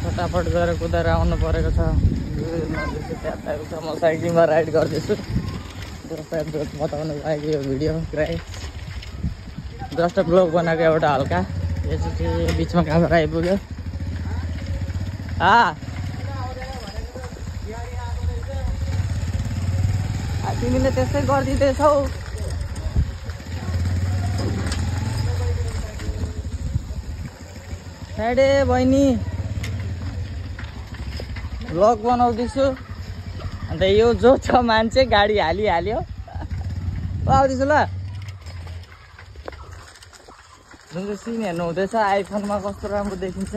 फटाफट गएर कुदाएर आउनु परेको छ। म साइकलिङमा राइड गर्दैछु। बताउनु लागि यो भिडियो पुरै जस्ट ब्लग बनाएको एउटा हल्का। यो चाहिँ बिचमा कहाँबाट आइपुग्यो। तिमीले त्यस्तै गरिदिँदैछौ। साइडे बहिनी भ्लग बनाउँदैछु। अन्त यो जो छ मान्छे गाडी हालिहाल्यो। आउँदैछु ल। जुन चाहिँ सिन हेर्नु हुँदैछ आइफोनमा कस्तो राम्रो देखिन्छ।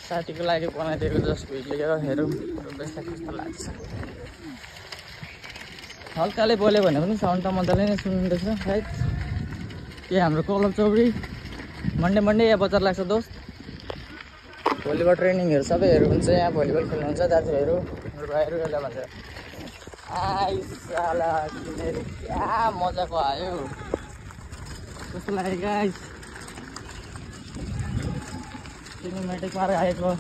साथीको लागि बनाइदिएको जस्ट भिडियो हेरौँ कस्तो लाग्छ। हल्काले बोल्यो भने पनि साउन्ड त मजाले नै सुन्दैछ सायद। के हाम्रो कलब चौरी मन्डे यहाँ बजार लाग्छ दोस्त। भलिबल ट्रेनिङहरू सबैहरू हुन्छ यहाँ। भलिबल खेल्नुहुन्छ दाजुहरू भाइहरू यसलाई भन्छ। आइसाला किनेर क्या मजाको आयो। कस्तो लाग्यो गाइस। सिनेमेटिकमा आएको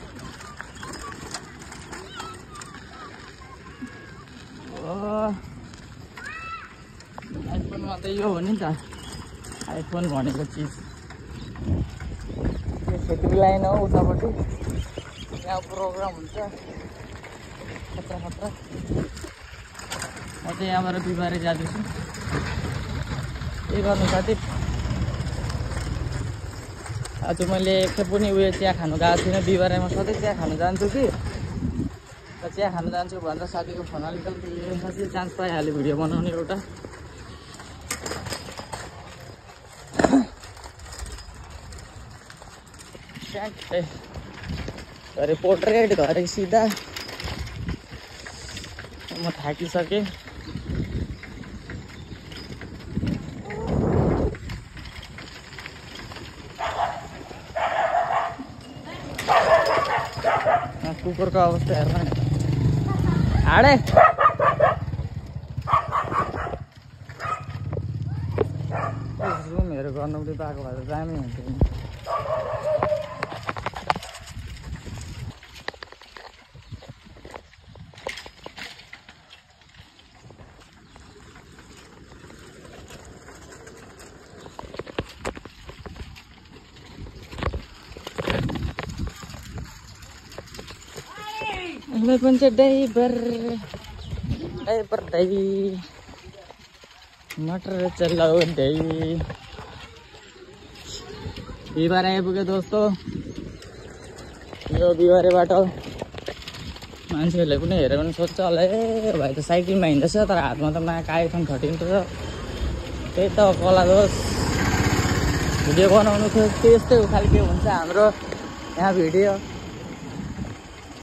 आइफोनमा त यो हो नि त। आइफोन भनेको चिज सेटिङ लाइन हो उतापट्टि। यहाँ प्रोग्राम हुन्छ खतरा खतरा। म चाहिँ यहाँबाट बिहिबारे जाँदैछु। के गर्नु साथी। आज मैले एकखेप पनि उयो चिया खानु गएको थिइनँ। बिहिबारेमा सधैँ चिया खानु जान्छु कि। चिया खानु जान्छु भनेर साथीको फोन अलिकति साथीले चान्स पाइहाल्यो भिडियो बनाउने एउटा। घरे पोर्ट्रेट घरे सिधा। म थाकिसकेँ। कुकुरको अवस्था हेर्न हाडे। जुमहरू गर्नु पनि पाएको भए त दामी हुन्थ्यो नि। मैं पंच ड्राइवर दई मटर चलाओ दई। बिहिबार आइपुग्यो दोस्तो। यो बिहिबारेबाट मान्छेहरूले पनि हेऱ्यो भने सोध्छ होला ए भाइ त साइकलमा हिँड्दैछ तर हातमा त माका आइफोन 13 छ। त्यही त कला दोष। भिडियो बनाउनु थियो त्यस्तै खालको हुन्छ हाम्रो यहाँ भिडियो।